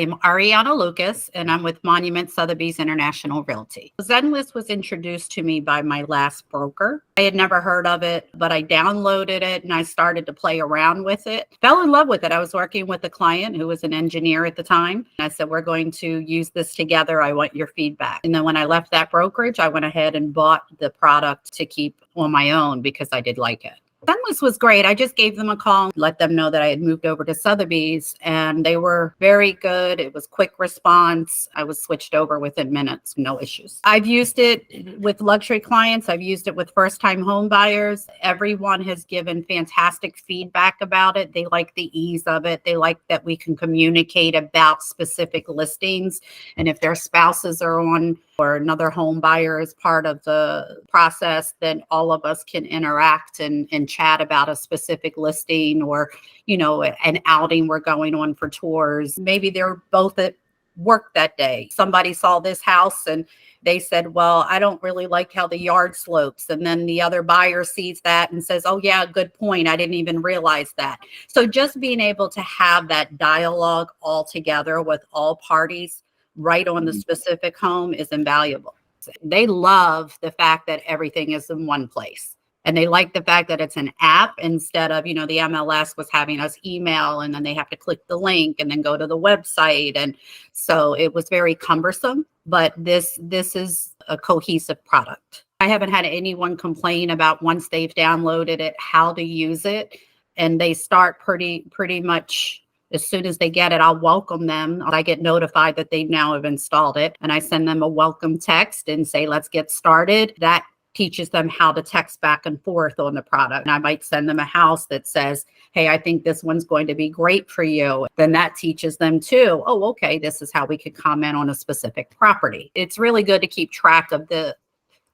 I'm Ariana Loucas, and I'm with Monument Sotheby's International Realty. Zenlist was introduced to me by my last broker. I had never heard of it, but I downloaded it and I started to play around with it. Fell in love with it. I was working with a client who was an engineer at the time. I said, we're going to use this together. I want your feedback. And then when I left that brokerage, I went ahead and bought the product to keep on my own because I did like it. Zenlist was great. I just gave them a call, let them know that I had moved over to Sotheby's, and they were very good. It was quick response. I was switched over within minutes, no issues. I've used it with luxury clients. I've used it with first-time home buyers. Everyone has given fantastic feedback about it. They like the ease of it. They like that we can communicate about specific listings. And if their spouses are on or another home buyer is part of the process, then all of us can interact and chat about a specific listing or, an outing we're going on for tours. Maybe they're both at work that day. Somebody saw this house and they said, well, I don't really like how the yard slopes. And then the other buyer sees that and says, oh yeah, good point. I didn't even realize that. So just being able to have that dialogue all together with all parties right on the specific home is invaluable. They love the fact that everything is in one place. And they like the fact that it's an app instead of, the MLS was having us email and then they have to click the link and then go to the website. And so it was very cumbersome, but this is a cohesive product. I haven't had anyone complain about once they've downloaded it, how to use it. And they start pretty much as soon as they get it, I'll welcome them. I get notified that they now have installed it and I send them a welcome text and say, let's get started. That teaches them how to text back and forth on the product. And I might send them a house that says, hey, I think this one's going to be great for you. Then that teaches them too, oh, okay, this is how we could comment on a specific property. It's really good to keep track of the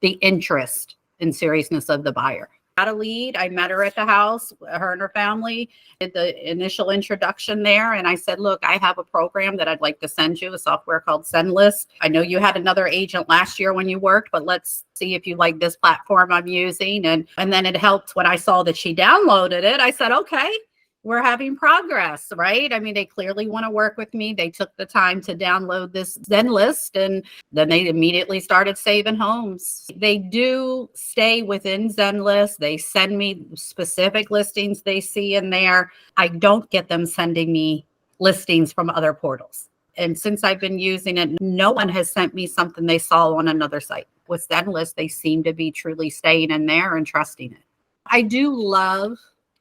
interest and seriousness of the buyer. Got a lead. I met her at the house, her and her family, did the initial introduction there. And I said, look, I have a program that I'd like to send you, a software called Zenlist. I know you had another agent last year when you worked, but let's see if you like this platform I'm using. And then it helped when I saw that she downloaded it. I said, okay, we're having progress, right? I mean, they clearly want to work with me. They took the time to download this Zenlist and then they immediately started saving homes. They do stay within Zenlist. They send me specific listings they see in there. I don't get them sending me listings from other portals. And since I've been using it, no one has sent me something they saw on another site. With Zenlist, they seem to be truly staying in there and trusting it. I do love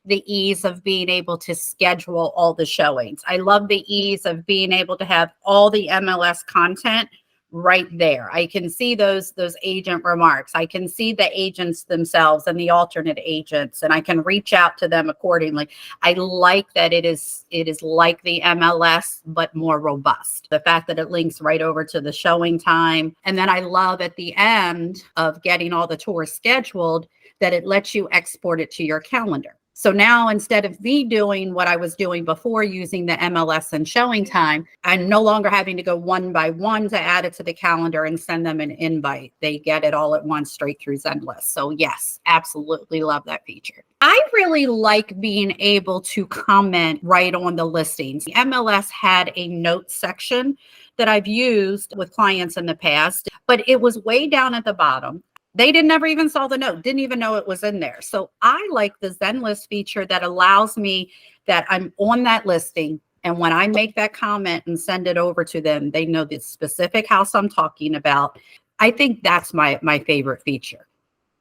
the ease of being able to schedule all the showings. I love the ease of being able to have all the MLS content right there. I can see those agent remarks. I can see the agents themselves and the alternate agents, and I can reach out to them accordingly. I like that it is like the MLS, but more robust. The fact that it links right over to the showing time. And then I love at the end of getting all the tours scheduled that it lets you export it to your calendar. So now instead of me doing what I was doing before using the MLS and showing time, I'm no longer having to go one by one to add it to the calendar and send them an invite. They get it all at once straight through Zenlist. So yes, absolutely love that feature. I really like being able to comment right on the listings. The MLS had a notes section that I've used with clients in the past, but it was way down at the bottom. They never even saw the note, didn't even know it was in there. So I like the Zenlist feature that allows me that I'm on that listing. And when I make that comment and send it over to them, they know the specific house I'm talking about. I think that's my favorite feature.